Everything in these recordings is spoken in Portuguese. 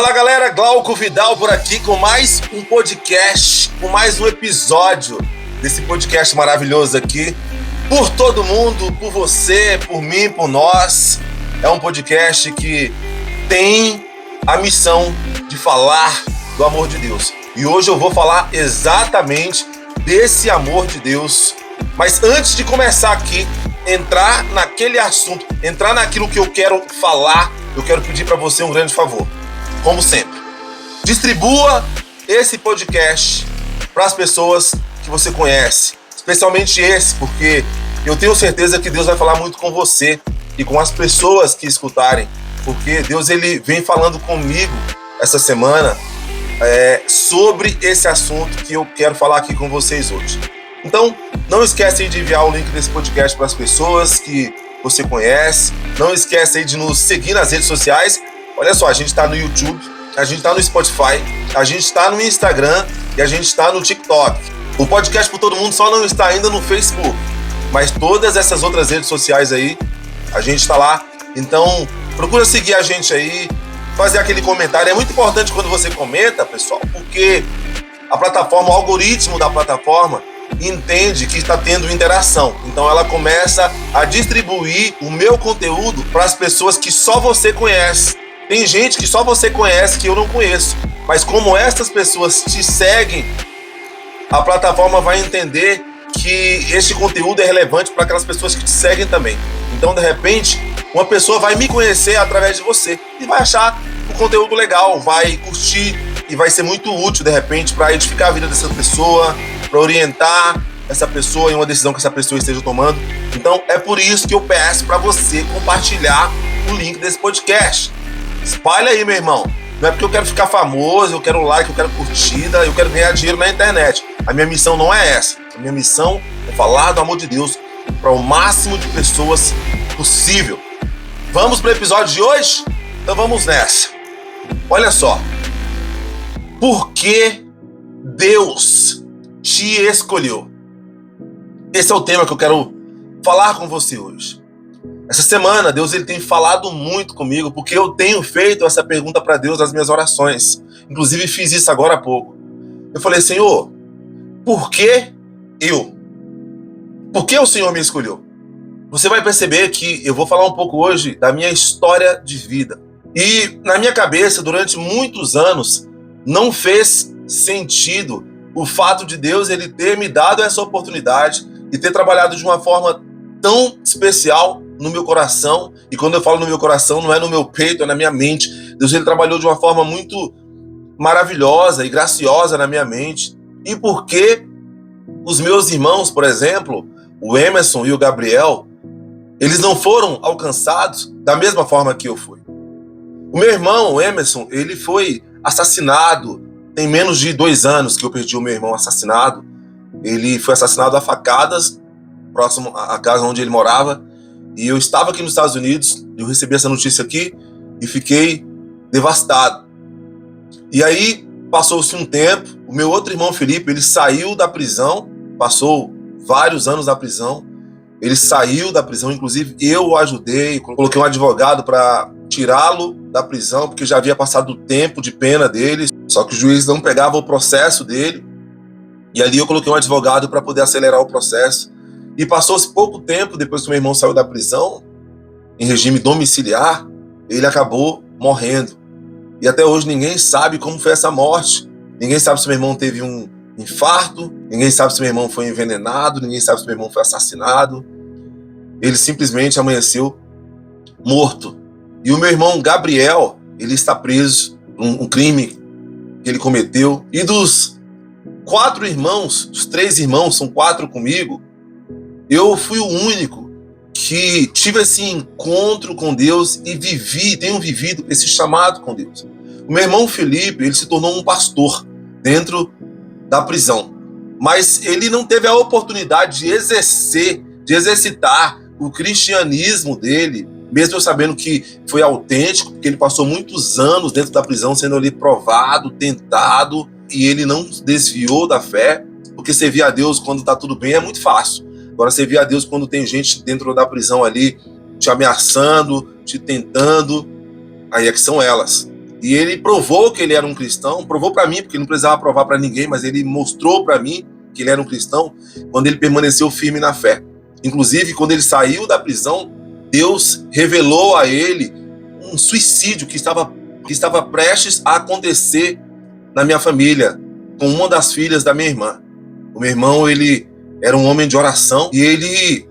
Fala galera, Glauco Vidal por aqui com mais um podcast, com mais um episódio desse podcast maravilhoso aqui. Por todo mundo, por você, por mim, por nós. É um podcast que tem a missão de falar do amor de Deus. E hoje eu vou falar exatamente desse amor de Deus. Mas antes de começar aqui, entrar naquele assunto, entrar naquilo que eu quero falar, eu quero pedir para você um grande favor. Como sempre, distribua esse podcast para as pessoas que você conhece, especialmente esse, porque eu tenho certeza que Deus vai falar muito com você e com as pessoas que escutarem, porque Deus ele vem falando comigo essa semana sobre esse assunto que eu quero falar aqui com vocês hoje. Então, não esquece de enviar o link desse podcast para as pessoas que você conhece, não esquece aí de nos seguir nas redes sociais. Olha só, a gente está no YouTube, a gente está no Spotify, a gente está no Instagram e a gente está no TikTok. O podcast por todo mundo só não está ainda no Facebook, mas todas essas outras redes sociais aí, a gente está lá. Então, procura seguir a gente aí, fazer aquele comentário. É muito importante quando você comenta, pessoal, porque a plataforma, o algoritmo da plataforma entende que está tendo interação. Então ela começa a distribuir o meu conteúdo para as pessoas que só você conhece. Tem gente que só você conhece que eu não conheço, mas como essas pessoas te seguem, a plataforma vai entender que este conteúdo é relevante para aquelas pessoas que te seguem também. Então, de repente, uma pessoa vai me conhecer através de você e vai achar o conteúdo legal, vai curtir e vai ser muito útil, de repente, para edificar a vida dessa pessoa, para orientar essa pessoa em uma decisão que essa pessoa esteja tomando. Então, é por isso que eu peço para você compartilhar o link desse podcast. Espalha aí, meu irmão. Não é porque eu quero ficar famoso, eu quero like, eu quero curtida, eu quero ganhar dinheiro na internet. A minha missão não é essa. A minha missão é falar do amor de Deus para o máximo de pessoas possível. Vamos para o episódio de hoje? Então vamos nessa. Olha só. Por que Deus te escolheu? Esse é o tema que eu quero falar com você hoje. Essa semana, Deus ele tem falado muito comigo, porque eu tenho feito essa pergunta para Deus nas minhas orações. Inclusive, fiz isso agora há pouco. Eu falei, Senhor, por que eu? Por que o Senhor me escolheu? Você vai perceber que eu vou falar um pouco hoje da minha história de vida. E na minha cabeça, durante muitos anos, não fez sentido o fato de Deus ele ter me dado essa oportunidade e ter trabalhado de uma forma tão especial no meu coração. E quando eu falo no meu coração, não é no meu peito, é na minha mente. Deus ele trabalhou de uma forma muito maravilhosa e graciosa na minha mente. E por que os meus irmãos, por exemplo, o Emerson e o Gabriel, eles não foram alcançados da mesma forma que eu fui? O meu irmão, o Emerson, ele foi assassinado. Tem menos de 2 anos que eu perdi o meu irmão assassinado. Ele foi assassinado a facadas, próximo à casa onde ele morava. E eu estava aqui nos Estados Unidos, eu recebi essa notícia aqui e fiquei devastado. E aí, passou-se um tempo, o meu outro irmão Felipe, ele saiu da prisão, passou vários anos na prisão. Ele saiu da prisão, inclusive eu o ajudei, coloquei um advogado para tirá-lo da prisão, porque já havia passado o tempo de pena dele, só que o juiz não pegava o processo dele. E ali eu coloquei um advogado para poder acelerar o processo. E passou-se pouco tempo depois que meu irmão saiu da prisão, em regime domiciliar, ele acabou morrendo. E até hoje ninguém sabe como foi essa morte. Ninguém sabe se meu irmão teve um infarto, ninguém sabe se meu irmão foi envenenado, ninguém sabe se meu irmão foi assassinado. Ele simplesmente amanheceu morto. E o meu irmão Gabriel, ele está preso por um crime que ele cometeu. E dos 4 irmãos, os 3 irmãos, são 4 comigo, eu fui o único que tive esse encontro com Deus e tenho vivido esse chamado com Deus. O meu irmão Felipe, ele se tornou um pastor dentro da prisão, mas ele não teve a oportunidade de exercitar o cristianismo dele, mesmo eu sabendo que foi autêntico, porque ele passou muitos anos dentro da prisão sendo ali provado, tentado, e ele não desviou da fé, porque servir a Deus quando está tudo bem é muito fácil. Agora, servir a Deus quando tem gente dentro da prisão ali te ameaçando, te tentando, aí é que são elas. E ele provou que ele era um cristão, provou para mim, porque ele não precisava provar para ninguém, mas ele mostrou para mim que ele era um cristão quando ele permaneceu firme na fé. Inclusive, quando ele saiu da prisão, Deus revelou a ele um suicídio que estava prestes a acontecer na minha família, com uma das filhas da minha irmã. O meu irmão, ele era um homem de oração e ele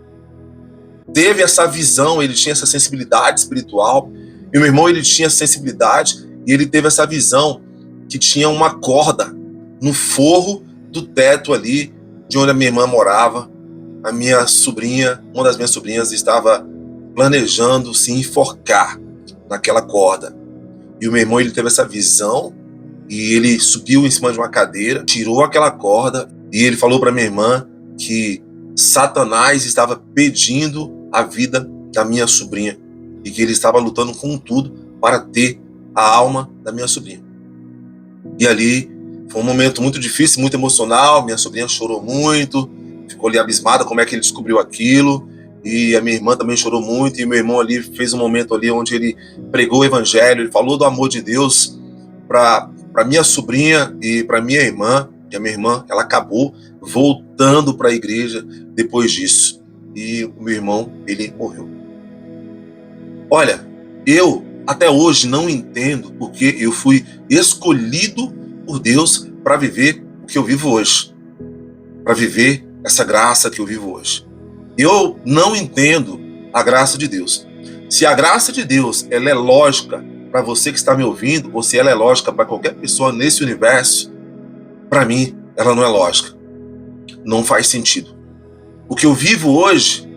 teve essa visão, ele tinha essa sensibilidade espiritual. E o meu irmão, ele tinha sensibilidade e ele teve essa visão que tinha uma corda no forro do teto ali de onde a minha irmã morava. A minha sobrinha, uma das minhas sobrinhas, estava planejando se enforcar naquela corda. E o meu irmão, ele teve essa visão e ele subiu em cima de uma cadeira, tirou aquela corda e ele falou para minha irmã que Satanás estava pedindo a vida da minha sobrinha e que ele estava lutando com tudo para ter a alma da minha sobrinha. E ali foi um momento muito difícil, muito emocional. Minha sobrinha chorou muito, ficou ali abismada como é que ele descobriu aquilo, e a minha irmã também chorou muito, e meu irmão ali fez um momento ali onde ele pregou o evangelho, ele falou do amor de Deus para minha sobrinha e para minha irmã, e a minha irmã, ela acabou voltando para a igreja depois disso, e o meu irmão, ele morreu. Olha, eu até hoje não entendo porque eu fui escolhido por Deus para viver o que eu vivo hoje, para viver essa graça que eu vivo hoje. Eu não entendo a graça de Deus. Se a graça de Deus ela é lógica para você que está me ouvindo, ou se ela é lógica para qualquer pessoa nesse universo, para mim ela não é lógica. Não faz sentido. O que eu vivo hoje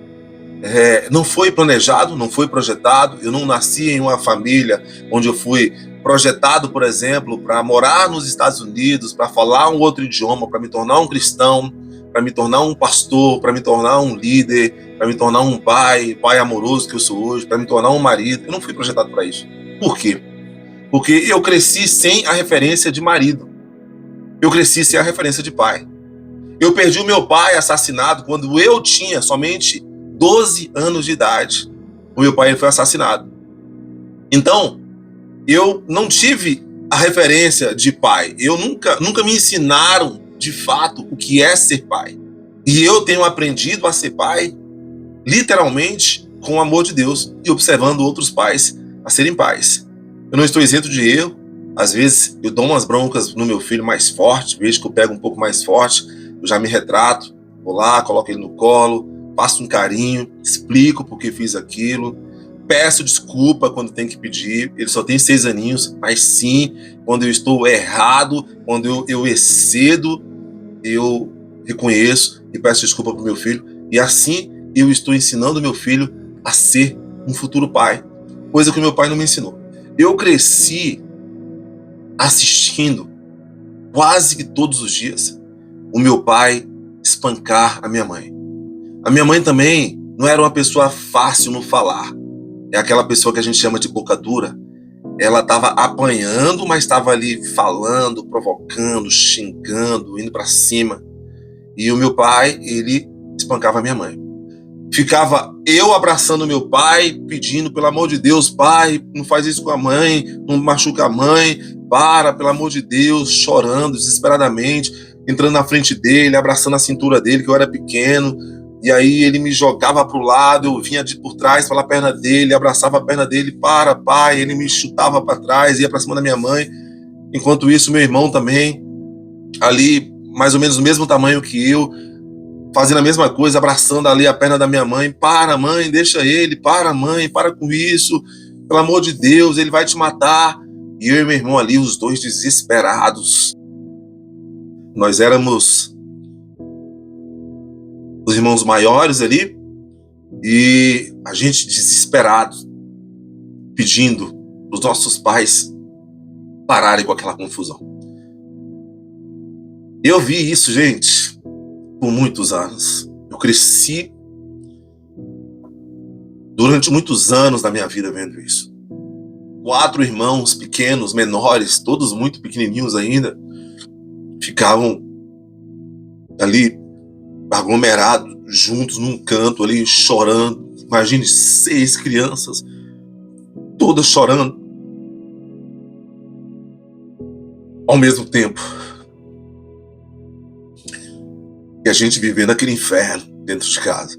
não foi planejado, não foi projetado. Eu não nasci em uma família onde eu fui projetado, por exemplo, para morar nos Estados Unidos, para falar um outro idioma, para me tornar um cristão, para me tornar um pastor, para me tornar um líder, para me tornar um pai amoroso que eu sou hoje, para me tornar um marido. Eu não fui projetado para isso. Por quê? Porque eu cresci sem a referência de marido. Eu cresci sem a referência de pai. Eu perdi o meu pai assassinado quando eu tinha somente 12 anos de idade. O meu pai foi assassinado. Então, eu não tive a referência de pai. Eu nunca me ensinaram de fato o que é ser pai. E eu tenho aprendido a ser pai, literalmente, com o amor de Deus e observando outros pais a serem pais. Eu não estou isento de erro. Às vezes eu dou umas broncas no meu filho mais forte, vejo que eu pego um pouco mais forte, eu já me retrato, vou lá, coloco ele no colo, faço um carinho, explico por que fiz aquilo, peço desculpa quando tem que pedir. Ele só tem 6 aninhos, mas sim, quando eu estou errado, quando eu excedo, eu reconheço e peço desculpa para o meu filho. E assim eu estou ensinando meu filho a ser um futuro pai, coisa que o meu pai não me ensinou. Eu cresci assistindo quase que todos os dias o meu pai espancar a minha mãe. A minha mãe também não era uma pessoa fácil no falar. É aquela pessoa que a gente chama de boca dura. Ela estava apanhando, mas estava ali falando, provocando, xingando, indo para cima. E o meu pai, ele espancava a minha mãe. Ficava eu abraçando meu pai, pedindo, pelo amor de Deus, pai, não faz isso com a mãe, não machuca a mãe, pelo amor de Deus, chorando desesperadamente, entrando na frente dele, abraçando a cintura dele, que eu era pequeno. E aí ele me jogava para o lado, eu vinha de por trás pela perna dele, abraçava a perna dele, pai, ele me chutava para trás, ia para cima da minha mãe. Enquanto isso, meu irmão também, ali, mais ou menos do mesmo tamanho que eu, fazendo a mesma coisa, abraçando ali a perna da minha mãe. Mãe, deixa ele, mãe, para com isso, pelo amor de Deus, ele vai te matar. E eu e meu irmão ali, os dois desesperados. Nós éramos os irmãos maiores ali, e a gente desesperado, pedindo para os nossos pais pararem com aquela confusão. Eu vi isso, gente, por muitos anos. Eu cresci durante muitos anos da minha vida vendo isso. 4 irmãos pequenos, menores, todos muito pequenininhos ainda, ficavam ali aglomerados juntos num canto ali, chorando. Imagine 6 crianças, todas chorando. ao mesmo tempo que a gente vivendo aquele inferno dentro de casa.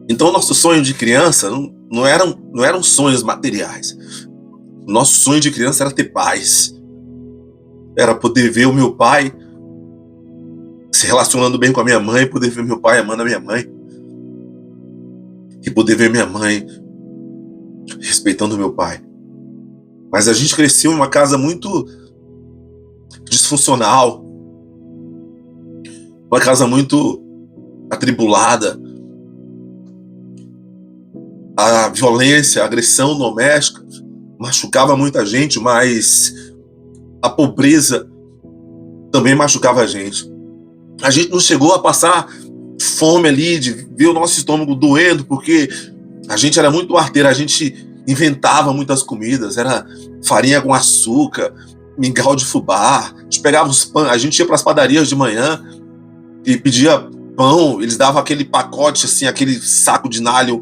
Então, nosso sonho de criança não eram sonhos materiais. Nosso sonho de criança era ter paz. Era poder ver o meu pai se relacionando bem com a minha mãe, poder ver meu pai amando a minha mãe. E poder ver minha mãe respeitando o meu pai. Mas a gente cresceu em uma casa muito disfuncional. Uma casa muito atribulada. A violência, a agressão doméstica machucava muita gente, mas a pobreza também machucava a gente. A gente não chegou a passar fome ali, de ver o nosso estômago doendo, porque a gente era muito arteiro, a gente inventava muitas comidas, era farinha com açúcar, mingau de fubá, a gente pegava os pães, a gente ia para as padarias de manhã e pedia pão, eles davam aquele pacote, assim, aquele saco de nalho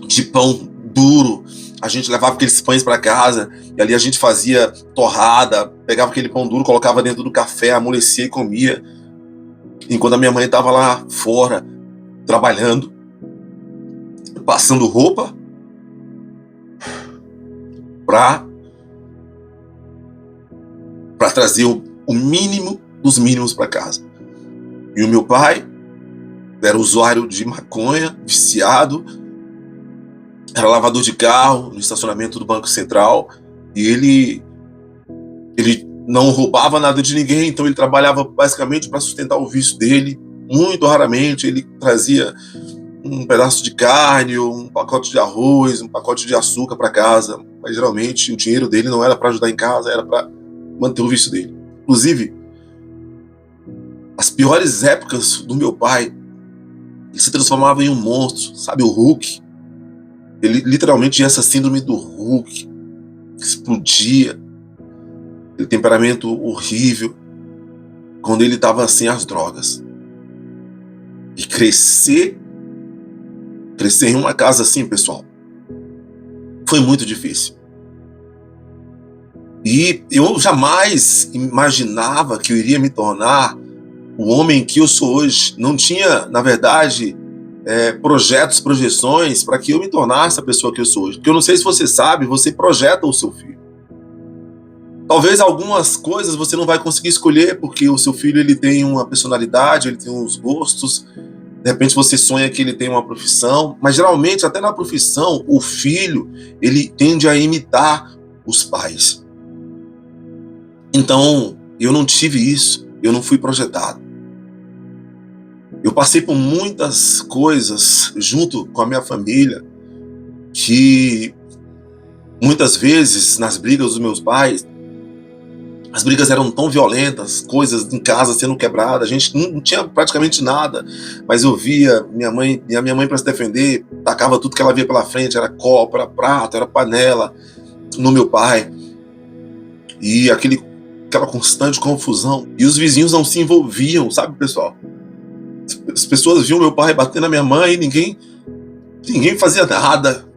de pão duro, a gente levava aqueles pães para casa, e ali a gente fazia torrada, pegava aquele pão duro, colocava dentro do café, amolecia e comia, enquanto a minha mãe estava lá fora, trabalhando, passando roupa, para trazer o mínimo dos mínimos para casa. E o meu pai era usuário de maconha, viciado, era lavador de carro no estacionamento do Banco Central, e ele não roubava nada de ninguém, então ele trabalhava basicamente para sustentar o vício dele. Muito raramente ele trazia um pedaço de carne, ou um pacote de arroz, um pacote de açúcar para casa, mas geralmente o dinheiro dele não era para ajudar em casa, era para manter o vício dele. Inclusive, as piores épocas do meu pai, ele se transformava em um monstro, sabe, o Hulk. Ele literalmente tinha essa síndrome do Hulk, que explodia, aquele temperamento horrível, quando ele estava sem as drogas. E crescer em uma casa assim, pessoal, foi muito difícil. E eu jamais imaginava que eu iria me tornar o homem que eu sou hoje. Não tinha, na verdade, projetos, projeções para que eu me tornasse a pessoa que eu sou hoje. Porque eu não sei se você sabe, você projeta o seu filho. Talvez algumas coisas você não vai conseguir escolher, porque o seu filho ele tem uma personalidade, ele tem uns gostos. De repente você sonha que ele tem uma profissão, mas geralmente até na profissão o filho ele tende a imitar os pais. Então eu não tive isso, eu não fui projetado. Eu passei por muitas coisas junto com a minha família, que muitas vezes nas brigas dos meus pais, as brigas eram tão violentas, coisas em casa sendo quebradas, a gente não tinha praticamente nada, mas eu via minha mãe para se defender, tacava tudo que ela via pela frente, era copo, era prato, era panela, no meu pai, e aquela constante confusão, e os vizinhos não se envolviam, sabe, pessoal? As pessoas viam meu pai bater na minha mãe e ninguém fazia nada,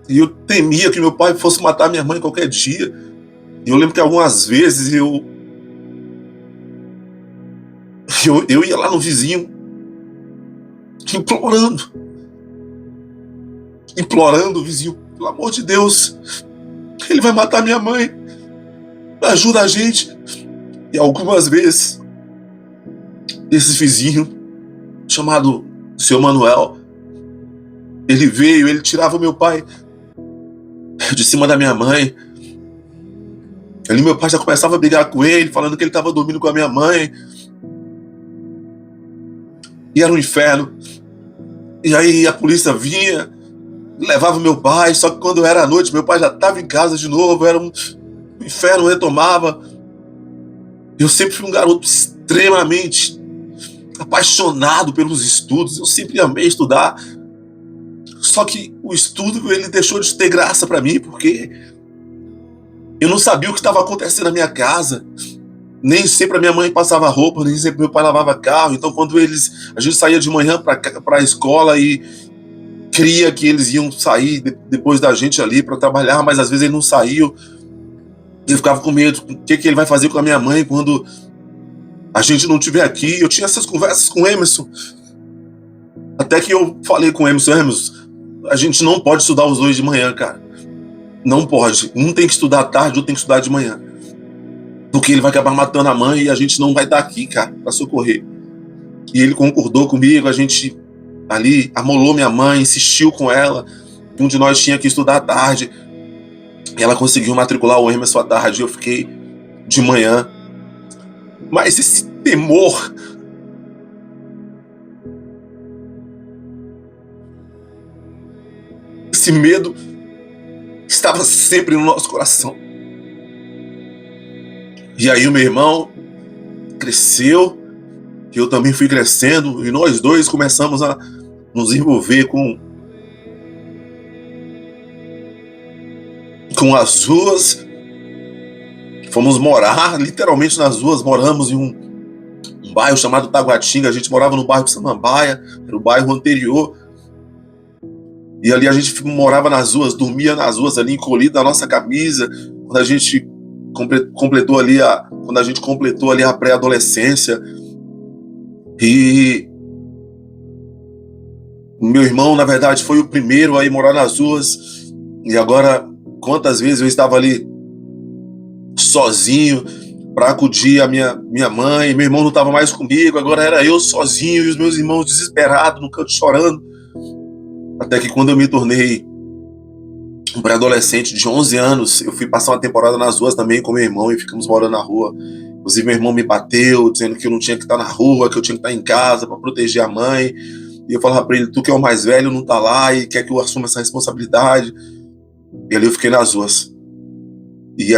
e eu temia que meu pai fosse matar minha mãe qualquer dia. E eu lembro que algumas vezes eu ia lá no vizinho implorando o vizinho, pelo amor de Deus, ele vai matar minha mãe, ajuda a gente. E algumas vezes esse vizinho chamado Seu Manuel, ele veio, ele tirava o meu pai de cima da minha mãe. Ali meu pai já começava a brigar com ele, falando que ele estava dormindo com a minha mãe. E era um inferno. E aí a polícia vinha, levava meu pai, só que quando era à noite, meu pai já estava em casa de novo, era um inferno, retomava. Eu sempre fui um garoto extremamente apaixonado pelos estudos, eu sempre amei estudar. Só que o estudo, ele deixou de ter graça para mim, porque eu não sabia o que estava acontecendo na minha casa. Nem sempre a minha mãe passava roupa, nem sempre meu pai lavava carro. Então quando a gente saía de manhã para a escola e cria que eles iam sair depois da gente ali para trabalhar, mas às vezes eles não saíam. Eu ficava com medo, o que ele vai fazer com a minha mãe quando a gente não estiver aqui. Eu tinha essas conversas com o Emerson. Até que eu falei com o Emerson, a gente não pode estudar os dois de manhã, cara. Não pode. Um tem que estudar à tarde, outro tem que estudar de manhã. Porque ele vai acabar matando a mãe e a gente não vai estar aqui, cara, pra socorrer. E ele concordou comigo, a gente ali amolou minha mãe, insistiu com ela. Um de nós tinha que estudar à tarde. E ela conseguiu matricular o Emerson à tarde. Eu fiquei de manhã. Mas esse temor, esse medo estava sempre no nosso coração. E aí o meu irmão cresceu, e eu também fui crescendo, e nós dois começamos a nos envolver com as ruas. Fomos morar literalmente nas ruas. Moramos em um bairro chamado Taguatinga. A gente morava no bairro de Samambaia, era o bairro anterior. E ali a gente morava nas ruas, dormia nas ruas ali, encolhido na nossa camisa. Quando a gente completou ali a pré-adolescência. E meu irmão, na verdade, foi o primeiro a ir morar nas ruas. E agora, quantas vezes eu estava ali sozinho para acudir a minha mãe. Meu irmão não estava mais comigo, agora era eu sozinho e os meus irmãos desesperados no canto chorando. Até que quando eu me tornei um pré-adolescente de 11 anos, eu fui passar uma temporada nas ruas também com meu irmão e ficamos morando na rua. Inclusive meu irmão me bateu, dizendo que eu não tinha que estar na rua, que eu tinha que estar em casa para proteger a mãe. E eu falava para ele, tu que é o mais velho não tá lá e quer que eu assuma essa responsabilidade. E ali eu fiquei nas ruas. E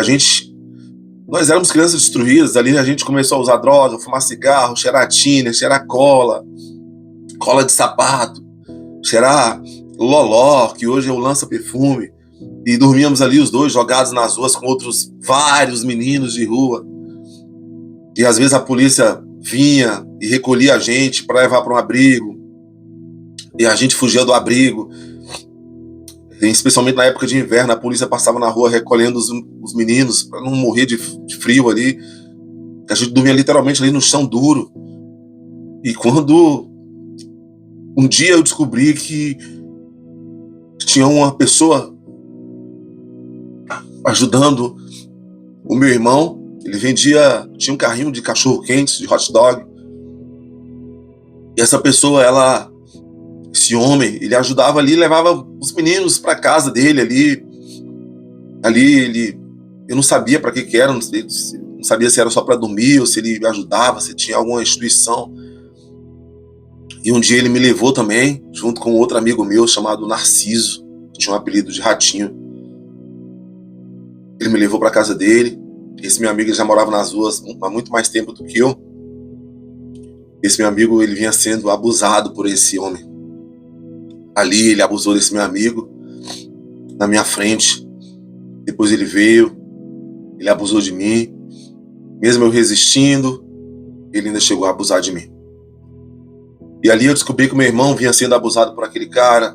nós éramos crianças destruídas. Ali a gente começou a usar droga, fumar cigarro, cheirar tiner, cheirar cola de sapato, cheirar loló, que hoje é o lança-perfume. E dormíamos ali os dois jogados nas ruas com outros vários meninos de rua. E às vezes a polícia vinha e recolhia a gente para levar para um abrigo. E a gente fugia do abrigo. E especialmente na época de inverno, a polícia passava na rua recolhendo os meninos para não morrer de frio ali. A gente dormia literalmente ali no chão duro. E quando um dia eu descobri que tinha uma pessoa ajudando o meu irmão, ele tinha um carrinho de cachorro-quente, de hot dog. E essa pessoa, esse homem, ele ajudava ali, levava os meninos para casa dele ali eu não sabia para que era, não sabia se era só para dormir ou se ele ajudava, se tinha alguma instituição. E um dia ele me levou também, junto com outro amigo meu chamado Narciso, que tinha um apelido de Ratinho. Ele me levou para casa dele. Esse meu amigo já morava nas ruas há muito mais tempo do que eu. Esse meu amigo, ele vinha sendo abusado por esse homem. Ali ele abusou desse meu amigo na minha frente. Depois ele veio, ele abusou de mim. Mesmo eu resistindo, ele ainda chegou a abusar de mim. E ali eu descobri que o meu irmão vinha sendo abusado por aquele cara,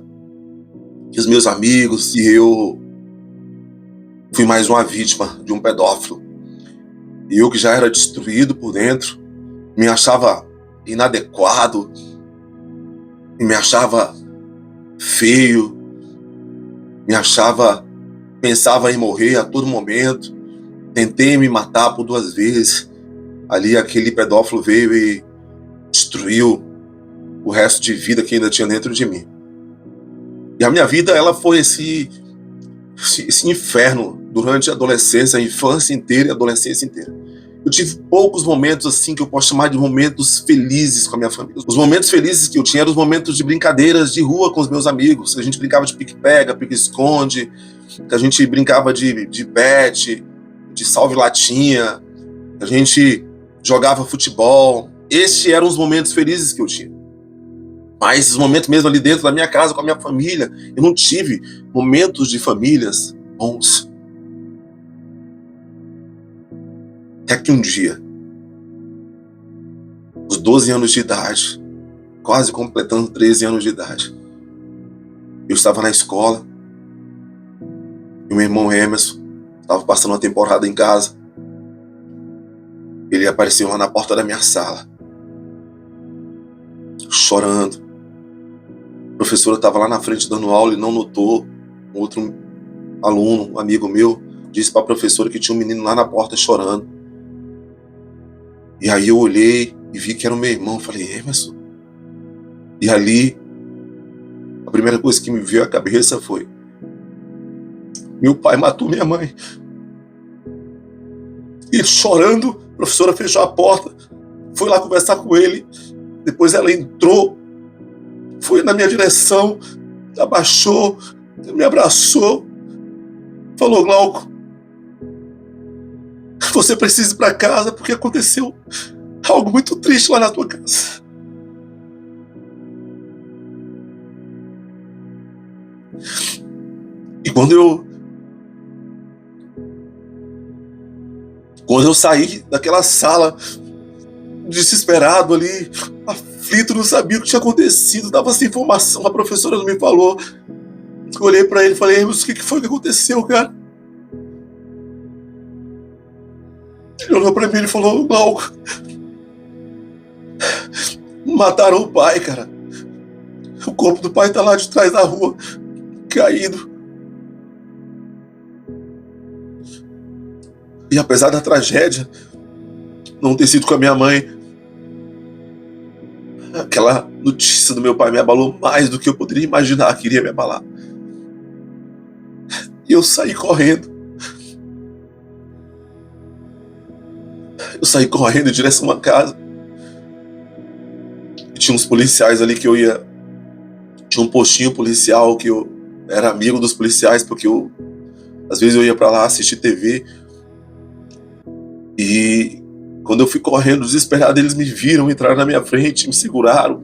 e os meus amigos, e eu fui mais uma vítima de um pedófilo. E eu, que já era destruído por dentro, me achava inadequado, me achava feio, pensava em morrer a todo momento, tentei me matar por 2 vezes. Ali aquele pedófilo veio e destruiu o resto de vida que ainda tinha dentro de mim. E a minha vida, ela foi esse inferno durante a adolescência, a infância inteira e a adolescência inteira. Eu tive poucos momentos assim que eu posso chamar de momentos felizes com a minha família. Os momentos felizes que eu tinha eram os momentos de brincadeiras de rua com os meus amigos. A gente brincava de pique-pega, pique-esconde, a gente brincava de bete, de salve-latinha, a gente jogava futebol. Esses eram os momentos felizes que eu tinha. Mas os momentos mesmo ali dentro da minha casa, com a minha família, eu não tive momentos de famílias bons. Até que um dia, aos 12 anos de idade, quase completando 13 anos de idade, eu estava na escola, e o meu irmão Emerson Tava passando uma temporada em casa. Ele apareceu lá na porta da minha sala, chorando. A professora estava lá na frente dando aula e não notou. Um outro aluno, um amigo meu, disse para a professora que tinha um menino lá na porta chorando. E aí eu olhei e vi que era o meu irmão. Falei, Emerson. E ali, a primeira coisa que me veio à cabeça foi: meu pai matou minha mãe. E chorando, a professora fechou a porta, foi lá conversar com ele. Depois ela entrou, foi na minha direção, abaixou, me abraçou, falou, Glauco, você precisa ir para casa porque aconteceu algo muito triste lá na tua casa. E quando eu saí daquela sala, desesperado ali, aflito, não sabia o que tinha acontecido, dava essa informação, a professora não me falou. Eu olhei para ele e falei, mas o que foi que aconteceu, cara? Ele olhou para mim e falou, Glauco, mataram o pai, cara. O corpo do pai tá lá de trás da rua, caído. E apesar da tragédia não ter sido com a minha mãe, aquela notícia do meu pai me abalou mais do que eu poderia imaginar que iria me abalar. E eu saí correndo. Eu saí correndo em direção à casa. E tinha uns policiais ali que eu ia... Tinha um postinho policial que eu era amigo dos policiais, porque às vezes eu ia pra lá assistir TV. E quando eu fui correndo desesperado, eles me viram, entraram na minha frente, me seguraram.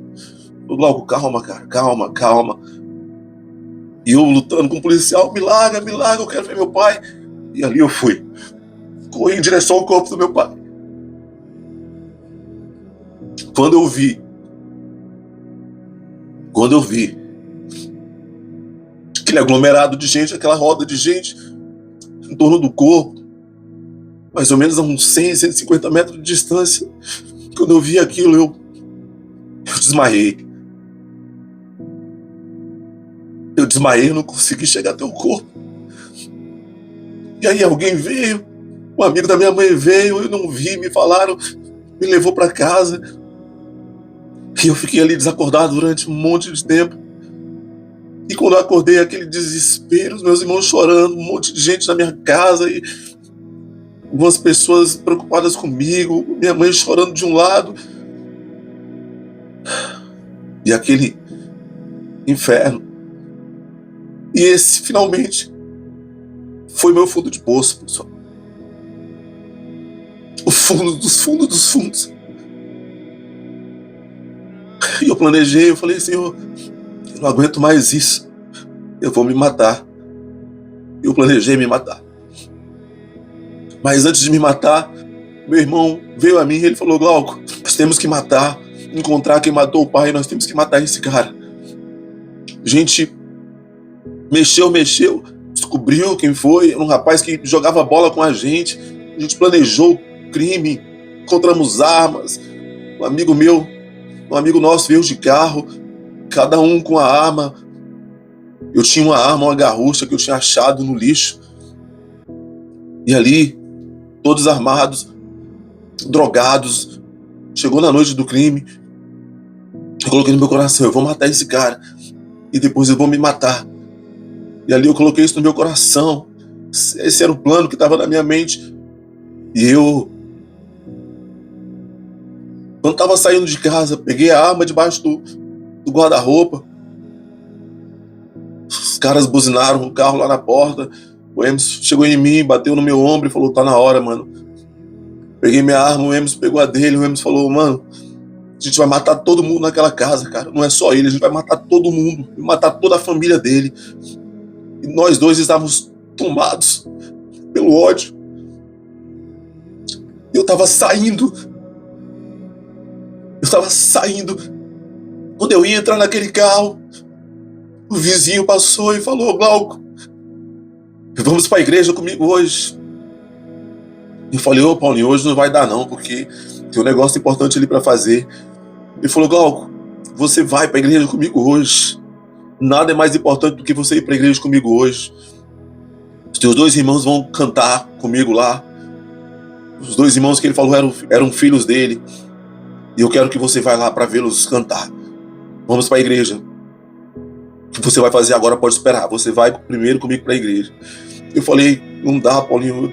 Eu, Glauco, calma, cara, calma. E eu lutando com o policial, me larga, eu quero ver meu pai. E ali eu fui. Corri em direção ao corpo do meu pai. Quando eu vi aquele aglomerado de gente, aquela roda de gente em torno do corpo, mais ou menos a uns 100, 150 metros de distância, quando eu vi aquilo, eu desmaiei. Eu desmaiei, eu não consegui chegar até o corpo. E aí alguém veio, um amigo da minha mãe veio, eu não vi, me falaram, me levou para casa. E eu fiquei ali desacordado durante um monte de tempo. E quando eu acordei, aquele desespero, os meus irmãos chorando, um monte de gente na minha casa, e algumas pessoas preocupadas comigo, minha mãe chorando de um lado. E aquele inferno. E esse, finalmente, foi meu fundo de poço, pessoal. O fundo dos fundos dos fundos. E eu planejei, eu falei, Senhor, eu não aguento mais isso. Eu vou me matar. Eu planejei me matar. Mas antes de me matar, meu irmão veio a mim e ele falou, Glauco, nós temos que matar, encontrar quem matou o pai, nós temos que matar esse cara. A gente mexeu, descobriu quem foi, um rapaz que jogava bola com a gente planejou o crime, encontramos armas, um amigo nosso veio de carro, cada um com a arma. Eu tinha uma arma, uma garrucha que eu tinha achado no lixo. E ali, todos armados, drogados, chegou na noite do crime, eu coloquei no meu coração, eu vou matar esse cara, e depois eu vou me matar. E ali eu coloquei isso no meu coração. Esse era o plano que estava na minha mente. E eu, quando estava saindo de casa, peguei a arma debaixo do guarda-roupa. Os caras buzinaram o carro lá na porta. O Emerson chegou em mim, bateu no meu ombro e falou, tá na hora, mano. Peguei minha arma, o Emerson pegou a dele. O Emerson falou, mano, a gente vai matar todo mundo naquela casa, cara. Não é só ele, a gente vai matar todo mundo. Vai matar toda a família dele. E nós dois estávamos tomados pelo ódio. Eu estava saindo. Quando eu ia entrar naquele carro, o vizinho passou e falou, Glauco, Vamos para a igreja comigo hoje. Eu falei, ô Paulinho, hoje não vai dar não, porque tem um negócio importante ali para fazer. Ele falou, Glauco, você vai para a igreja comigo hoje. Nada é mais importante do que você ir para a igreja comigo hoje. Os teus 2 irmãos vão cantar comigo lá. Os 2 irmãos que ele falou eram filhos dele. E eu quero que você vá lá para vê-los cantar. Vamos para a igreja. O que você vai fazer agora pode esperar. Você vai primeiro comigo para a igreja. Eu falei, não dá, Paulinho, eu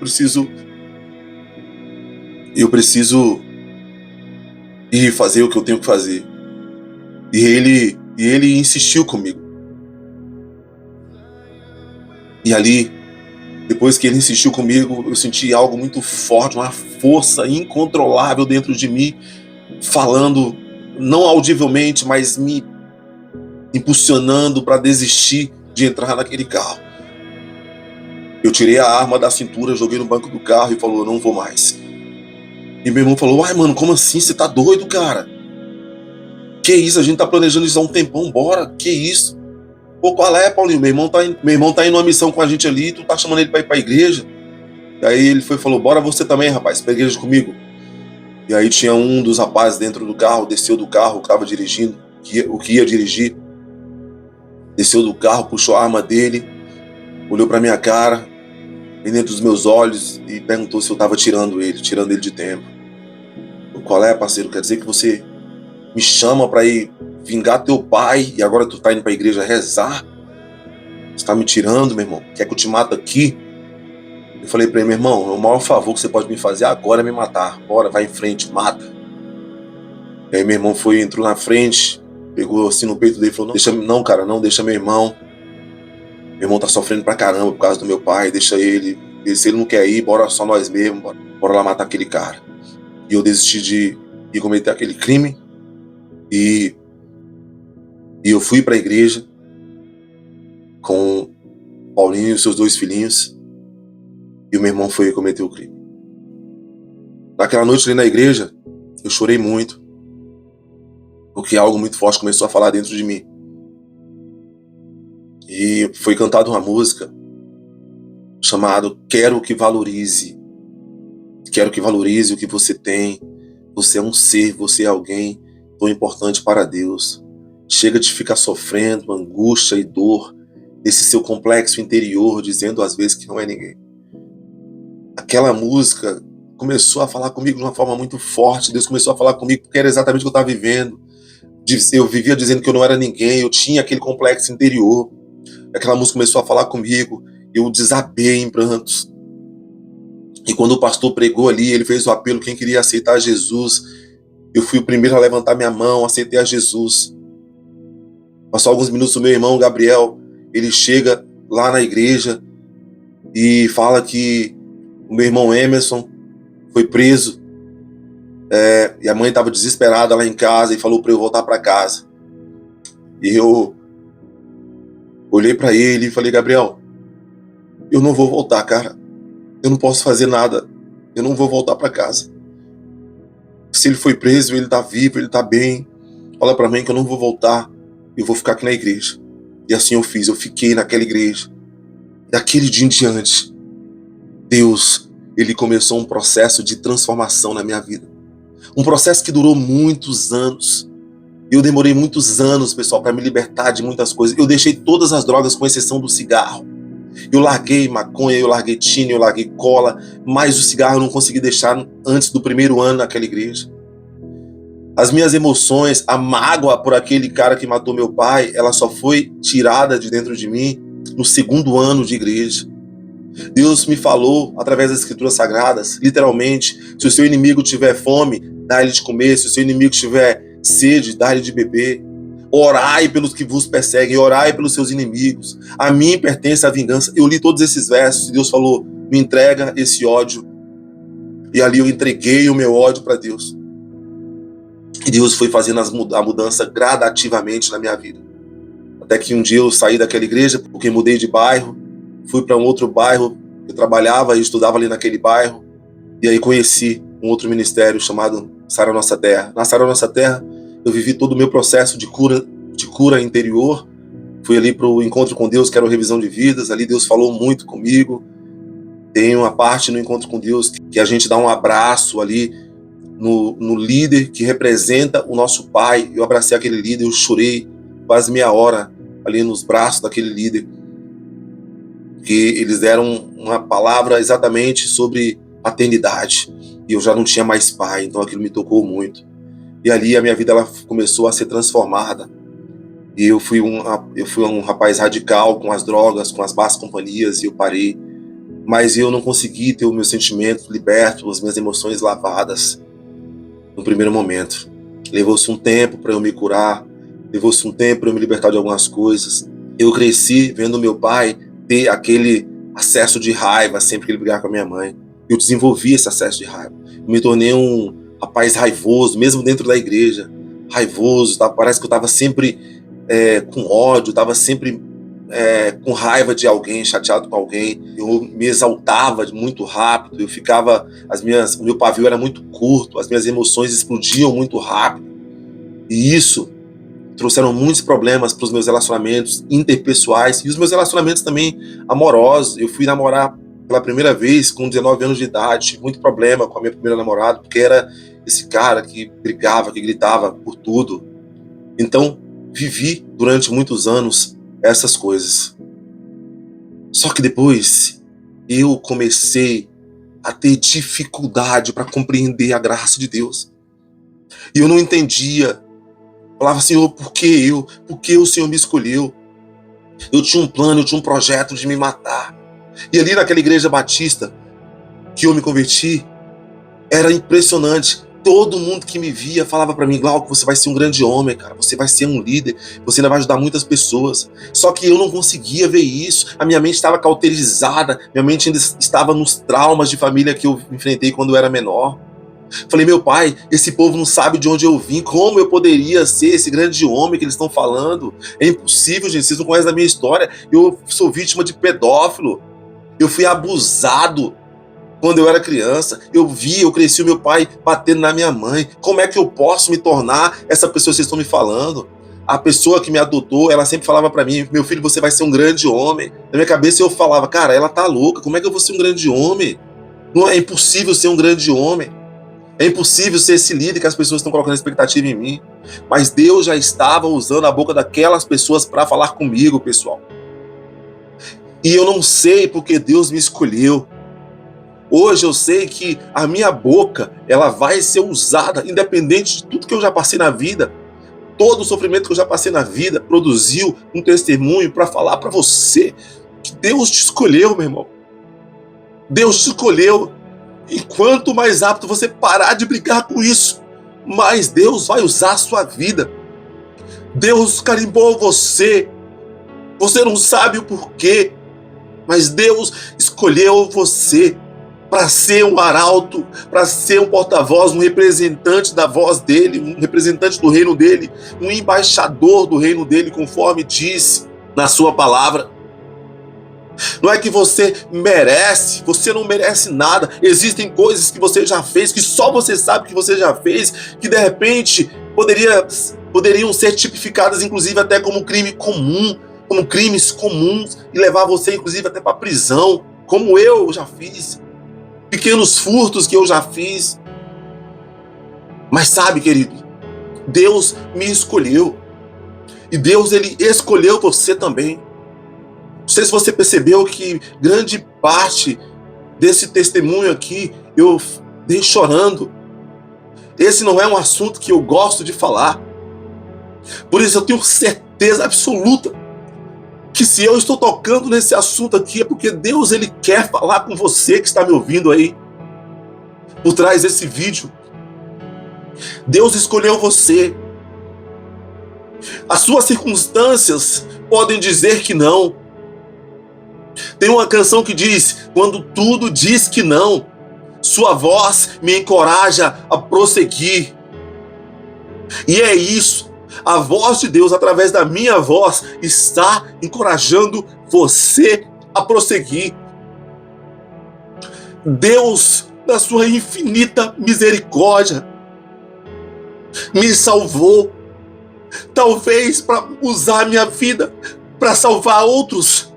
preciso ir fazer o que eu tenho que fazer. E ele insistiu comigo. E ali, depois que ele insistiu comigo, eu senti algo muito forte, uma força incontrolável dentro de mim, falando, não audivelmente, mas me impulsionando para desistir de entrar naquele carro. Eu tirei a arma da cintura, joguei no banco do carro e falou, não vou mais. E meu irmão falou, uai mano, como assim? Você tá doido, cara? Que isso? A gente tá planejando isso há um tempão, bora? Que isso? Pô, qual é, Paulinho? Meu irmão tá indo numa missão com a gente ali, tu tá chamando ele pra ir pra igreja? E aí ele falou, bora você também, rapaz, pra igreja comigo. E aí tinha um dos rapazes dentro do carro, desceu do carro, que tava dirigindo, o que ia dirigir. Desceu do carro, puxou a arma dele, olhou pra minha cara, bem dentro dos meus olhos, e perguntou se eu tava tirando ele de tempo. Qual é, parceiro? Quer dizer que você me chama pra ir vingar teu pai e agora tu tá indo pra igreja rezar? Você tá me tirando, meu irmão? Quer que eu te mate aqui? Eu falei pra ele, meu irmão, o maior favor que você pode me fazer agora é me matar. Bora, vai em frente, mata. E aí meu irmão entrou na frente, pegou assim no peito dele e falou, não, cara, não, deixa meu irmão. Meu irmão tá sofrendo pra caramba por causa do meu pai, deixa ele. E se ele não quer ir, bora só nós mesmos, bora lá matar aquele cara. E eu desisti de ir cometer aquele crime. E eu fui pra igreja com Paulinho e seus 2 filhinhos. E o meu irmão foi cometer o crime. Naquela noite ali na igreja, eu chorei muito. Porque algo muito forte começou a falar dentro de mim. E foi cantada uma música chamada Quero que valorize. Quero que valorize o que você tem. Você é um ser, você é alguém tão importante para Deus. Chega de ficar sofrendo angústia e dor desse seu complexo interior, dizendo às vezes que não é ninguém. Aquela música começou a falar comigo de uma forma muito forte. Deus começou a falar comigo porque era exatamente o que eu estava vivendo. Eu vivia dizendo que eu não era ninguém, eu tinha aquele complexo interior. Aquela música começou a falar comigo, eu desabei em prantos. E quando o pastor pregou ali, ele fez o apelo, quem queria aceitar Jesus, eu fui o primeiro a levantar minha mão, aceitei a Jesus. Passou alguns minutos, o meu irmão Gabriel, ele chega lá na igreja e fala que o meu irmão Emerson foi preso. E a mãe estava desesperada lá em casa e falou para eu voltar para casa. E eu olhei para ele e falei, Gabriel, eu não vou voltar, cara. Eu não posso fazer nada. Eu não vou voltar para casa. Se ele foi preso, ele tá vivo, ele tá bem. Fala para mim que eu não vou voltar. Eu vou ficar aqui na igreja. E assim eu fiz. Eu fiquei naquela igreja. Daquele dia em diante, Deus, ele começou um processo de transformação na minha vida. Um processo que durou muitos anos. Eu demorei muitos anos, pessoal, para me libertar de muitas coisas. Eu deixei todas as drogas, com exceção do cigarro. Eu larguei maconha, eu larguei tina, eu larguei cola, mas o cigarro eu não consegui deixar antes do primeiro ano naquela igreja. As minhas emoções, a mágoa por aquele cara que matou meu pai, ela só foi tirada de dentro de mim no segundo ano de igreja. Deus me falou, através das escrituras sagradas, literalmente, se o seu inimigo tiver fome, dá-lhe de comer, se o seu inimigo tiver sede, dá-lhe de beber. Orai pelos que vos perseguem, orai pelos seus inimigos. A mim pertence a vingança. Eu li todos esses versos e Deus falou, me entrega esse ódio. E ali eu entreguei o meu ódio para Deus. E Deus foi fazendo a mudança gradativamente na minha vida. Até que um dia eu saí daquela igreja, porque mudei de bairro, fui para um outro bairro, eu trabalhava e estudava ali naquele bairro, e aí conheci um outro ministério chamado Sara Nossa Terra. Na Sara Nossa Terra, eu vivi todo o meu processo de cura interior. fui ali para o Encontro com Deus, que era uma revisão de vidas. Ali Deus falou muito comigo. Tem uma parte no Encontro com Deus que a gente dá um abraço ali no líder que representa o nosso pai. Eu abracei aquele líder, eu chorei quase meia hora ali nos braços daquele líder, que eles deram uma palavra exatamente sobre paternidade, e eu já não tinha mais pai, então aquilo me tocou muito. E ali a minha vida ela começou a ser transformada, e eu fui um rapaz radical com as drogas, com as más companhias, e eu parei, mas eu não consegui ter os meus sentimentos libertos, as minhas emoções lavadas no primeiro momento. Levou-se um tempo para eu me curar, levou-se um tempo para eu me libertar de algumas coisas. Eu cresci vendo meu pai ter aquele acesso de raiva sempre que ele brigava com a minha mãe. Eu desenvolvi esse acesso de raiva. Eu me tornei um rapaz raivoso, mesmo dentro da igreja. Raivoso, tá? Parece que eu estava sempre com ódio, estava sempre com raiva de alguém, chateado com alguém. Eu me exaltava muito rápido, o meu pavio era muito curto, as minhas emoções explodiam muito rápido. E isso trouxeram muitos problemas para os meus relacionamentos interpessoais e os meus relacionamentos também amorosos. Eu fui namorar pela primeira vez com 19 anos de idade, tive muito problema com a minha primeira namorada, porque era esse cara que brigava, que gritava por tudo. Então, vivi durante muitos anos essas coisas. Só que depois eu comecei a ter dificuldade para compreender a graça de Deus. E eu não entendia. Falava, Senhor, por que eu? Por que o Senhor me escolheu? Eu tinha um plano, eu tinha um projeto de me matar. E ali naquela igreja batista que eu me converti, era impressionante. Todo mundo que me via falava para mim, Glauco, você vai ser um grande homem, cara. Você vai ser um líder. Você ainda vai ajudar muitas pessoas. Só que eu não conseguia ver isso. A minha mente estava cauterizada. Minha mente ainda estava nos traumas de família que eu enfrentei quando eu era menor. Falei, meu pai, esse povo não sabe de onde eu vim, como eu poderia ser esse grande homem que eles estão falando? É impossível, gente, vocês não conhecem a minha história. Eu sou vítima de pedófilo. Eu fui abusado quando eu era criança. Eu cresci o meu pai batendo na minha mãe. Como é que eu posso me tornar essa pessoa que vocês estão me falando? A pessoa que me adotou, ela sempre falava pra mim, meu filho, você vai ser um grande homem. Na minha cabeça eu falava, cara, ela tá louca, como é que eu vou ser um grande homem? Não é impossível ser um grande homem. É impossível ser esse líder que as pessoas estão colocando expectativa em mim. Mas Deus já estava usando a boca daquelas pessoas para falar comigo, pessoal. E eu não sei porque Deus me escolheu. Hoje eu sei que a minha boca, ela vai ser usada, independente de tudo que eu já passei na vida. Todo o sofrimento que eu já passei na vida produziu um testemunho para falar para você que Deus te escolheu, meu irmão. Deus te escolheu. E quanto mais rápido você parar de brigar com isso, mais Deus vai usar a sua vida. Deus carimbou você. Você não sabe o porquê, mas Deus escolheu você para ser um arauto, para ser um porta-voz, um representante da voz dele, um representante do reino dele, um embaixador do reino dele, conforme diz na sua palavra. Não é que você merece, você não merece nada. Existem coisas que você já fez, que só você sabe que você já fez, que de repente poderiam ser tipificadas, inclusive até como crime comum, como crimes comuns, e levar você, inclusive, até para prisão, como eu já fiz. Pequenos furtos que eu já fiz. Mas sabe, querido, Deus me escolheu. E Deus, ele escolheu você também. Não sei se você percebeu que grande parte desse testemunho aqui eu dei chorando. Esse não é um assunto que eu gosto de falar. Por isso eu tenho certeza absoluta que se eu estou tocando nesse assunto aqui é porque Deus, ele quer falar com você que está me ouvindo aí por trás desse vídeo. Deus escolheu você. As suas circunstâncias podem dizer que não. Tem uma canção que diz, quando tudo diz que não, sua voz me encoraja a prosseguir. E é isso, a voz de Deus, através da minha voz, está encorajando você a prosseguir. Deus, na sua infinita misericórdia, me salvou, talvez para usar a minha vida para salvar outros.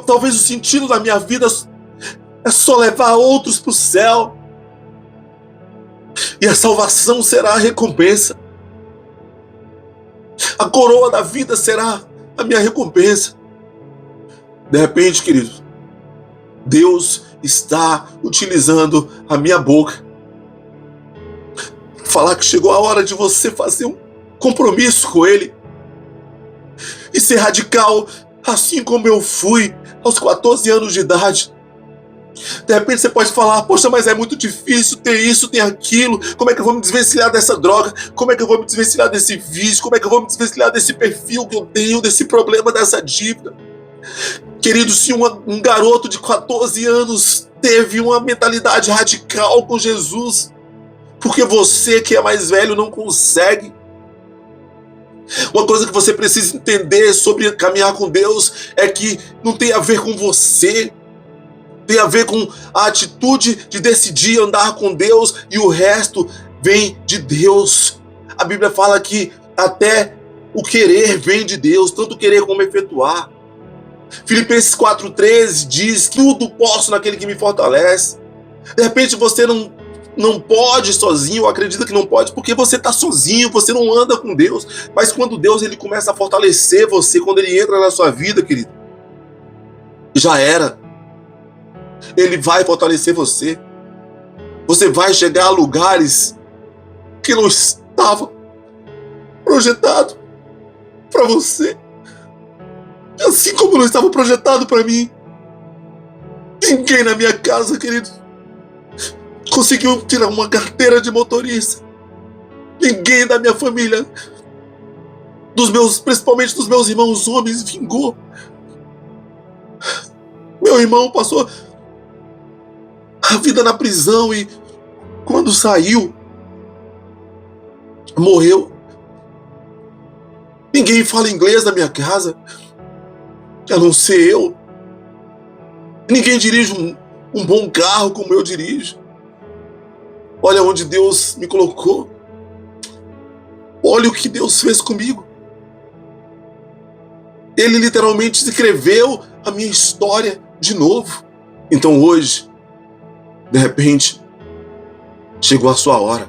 Talvez o sentido da minha vida é só levar outros para o céu. E a salvação será a recompensa. A coroa da vida será a minha recompensa. De repente, querido, Deus está utilizando a minha boca. Falar que chegou a hora de você fazer um compromisso com Ele. E ser radical, assim como eu fui aos 14 anos de idade. De repente você pode falar, poxa, mas é muito difícil ter isso, ter aquilo. Como é que eu vou me desvencilhar dessa droga? Como é que eu vou me desvencilhar desse vício? Como é que eu vou me desvencilhar desse perfil que eu tenho, desse problema, dessa dívida? Querido, se um garoto de 14 anos teve uma mentalidade radical com Jesus, porque você que é mais velho não consegue. Uma coisa que você precisa entender sobre caminhar com Deus é que não tem a ver com você, tem a ver com a atitude de decidir andar com Deus e o resto vem de Deus. A Bíblia fala que até o querer vem de Deus, tanto querer como efetuar. Filipenses 4,13 diz que tudo posso naquele que me fortalece. De repente você não pode sozinho, acredita que não pode, porque você está sozinho, você não anda com Deus. Mas quando Deus ele começa a fortalecer você, quando Ele entra na sua vida, querido, já era. Ele vai fortalecer você. Você vai chegar a lugares que não estavam projetados para você. Assim como não estava projetado para mim. Ninguém na minha casa, querido, conseguiu tirar uma carteira de motorista. Ninguém da minha família, principalmente dos meus irmãos homens, vingou. Meu irmão passou a vida na prisão e quando saiu, morreu. Ninguém fala inglês na minha casa, a não ser eu. Ninguém dirige um bom carro como eu dirijo. Olha onde Deus me colocou. Olha o que Deus fez comigo. Ele literalmente escreveu a minha história de novo. Então hoje, de repente, chegou a sua hora.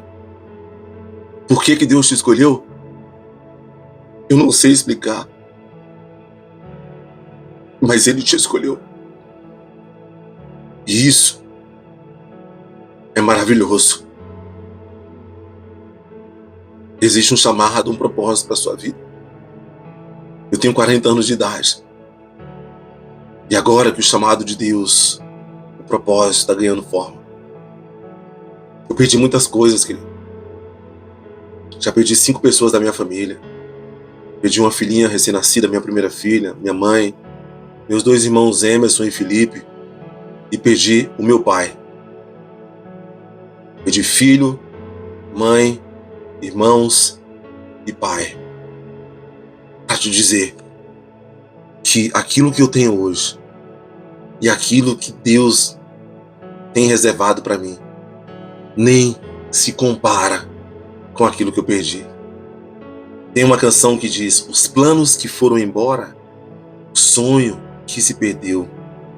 Por que Deus te escolheu? Eu não sei explicar. Mas Ele te escolheu. E isso é maravilhoso. Existe um chamado, um propósito para a sua vida. Eu tenho 40 anos de idade. E agora que o chamado de Deus, o propósito está ganhando forma. Eu perdi muitas coisas, querido. Já perdi 5 pessoas da minha família. Perdi uma filhinha recém-nascida, minha primeira filha, minha mãe, meus 2 irmãos Emerson e Felipe. E perdi o meu pai. Perdi filho, mãe, irmãos e pai. Para te dizer que aquilo que eu tenho hoje e aquilo que Deus tem reservado para mim nem se compara com aquilo que eu perdi. Tem uma canção que diz: os planos que foram embora, o sonho que se perdeu,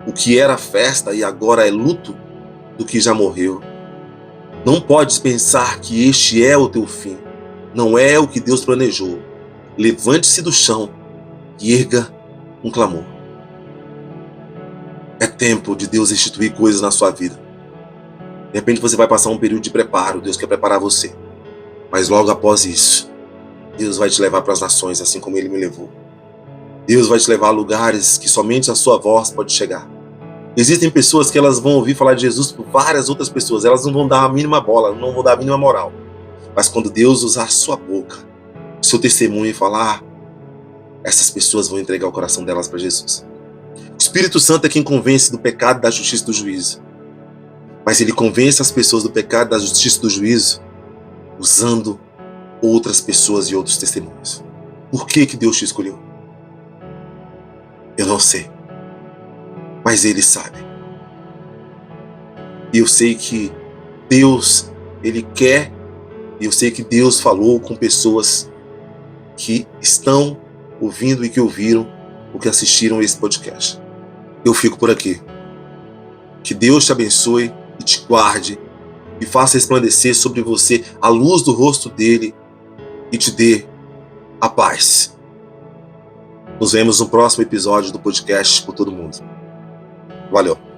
o que era festa e agora é luto do que já morreu. Não podes pensar que este é o teu fim. Não é o que Deus planejou. Levante-se do chão e erga um clamor. É tempo de Deus instituir coisas na sua vida. De repente você vai passar um período de preparo. Deus quer preparar você. Mas logo após isso, Deus vai te levar para as nações, assim como Ele me levou. Deus vai te levar a lugares que somente a sua voz pode chegar. Existem pessoas que elas vão ouvir falar de Jesus por várias outras pessoas. Elas não vão dar a mínima bola, não vão dar a mínima moral. Mas quando Deus usar a sua boca, seu testemunho e falar, essas pessoas vão entregar o coração delas para Jesus. O Espírito Santo é quem convence do pecado, da justiça e do juízo. Mas Ele convence as pessoas do pecado, da justiça e do juízo usando outras pessoas e outros testemunhos. Por que Deus te escolheu? Eu não sei. Mas Ele sabe. E eu sei que Deus, Ele quer, e eu sei que Deus falou com pessoas que estão ouvindo e que ouviram ou que assistiram esse podcast. Eu fico por aqui. Que Deus te abençoe e te guarde e faça resplandecer sobre você a luz do rosto dele e te dê a paz. Nos vemos no próximo episódio do podcast Por Todo Mundo. Valeu!